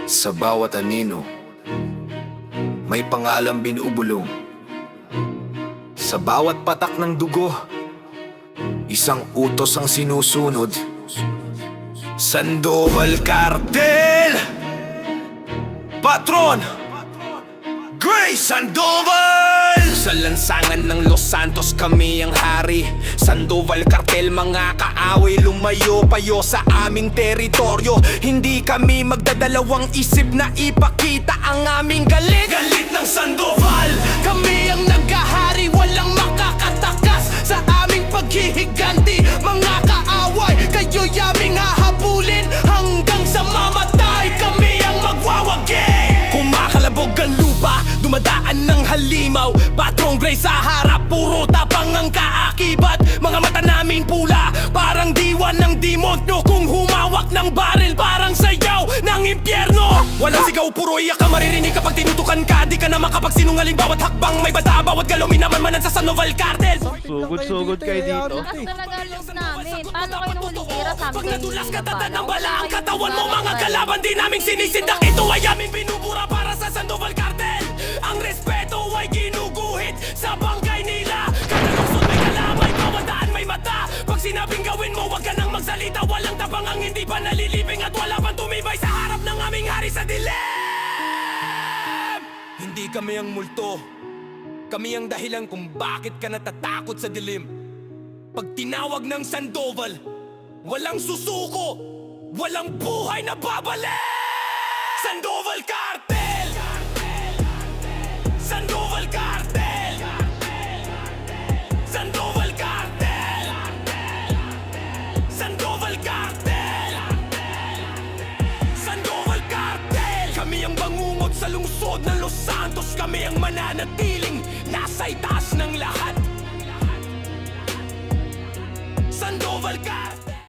Sa bawat anino, may pangalang binubulong. Sa bawat patak ng dugo, isang utos ang sinusunod. Sandoval Cartel! Patron! Grace Sandoval! Sa lansangan ng Los Santos kami ang hari. Sandoval Cartel, mga kaaway, lumayo payo sa aming teritoryo. Hindi kami magdadalawang isip na ipakita ang aming galit. Galit ng Sandoval! Kami ang naghahari, walang makakatakas sa aming paghihiganti. Mga kaaway, kayo'y aming hahabulin hanggang sa mamatay. Kami ang magwawagi. Kumakalabog ang lupa, dumadaan ng halimaw. Patrong Gray sa harap, puro tapang ang kaakibat. Mga mata namin pula, parang diwa ng demonyo. Kung humawak ng baril, parang sayaw ng impyerno. Walang sigaw, puro iyak ka maririnig kapag tinutukan ka. Di ka na makapagsinungaling, bawat hakbang may bata. Bawat galaw minamanmanan sa Sandoval Cartel. Sugod kayo dito. Lakas talaga loob namin. Paano kayo nung huling sabi Pag kayo nadulas ka, ng tatan ng bala? bala ang Huwag katawan mo. kayong Mga bala. kalaban di naming sinisindak. Ito ay aming binubura para sa Sandoval Cartel. Ang respeto ay ginuguhit sa bangkay nila. Kada lungsod may kalamay, bawat daan may mata. Pag sinabing gawin mo, wag ka nang magsalita. Walang tapang ang hindi pa nalilibing at wala pang tumibay sa harap ng aming hari sa dilim. Hindi kami ang multo, kami ang dahilan kung bakit ka natatakot sa dilim. Pag tinawag ng Sandoval, walang susuko, walang buhay na babalik. Sandoval Cartel! Sandoval Cartel! Sandoval Cartel! Sandoval Cartel! Sandoval Cartel! Kami ang bangungot sa lungsod ng Los Santos. Kami ang mananatili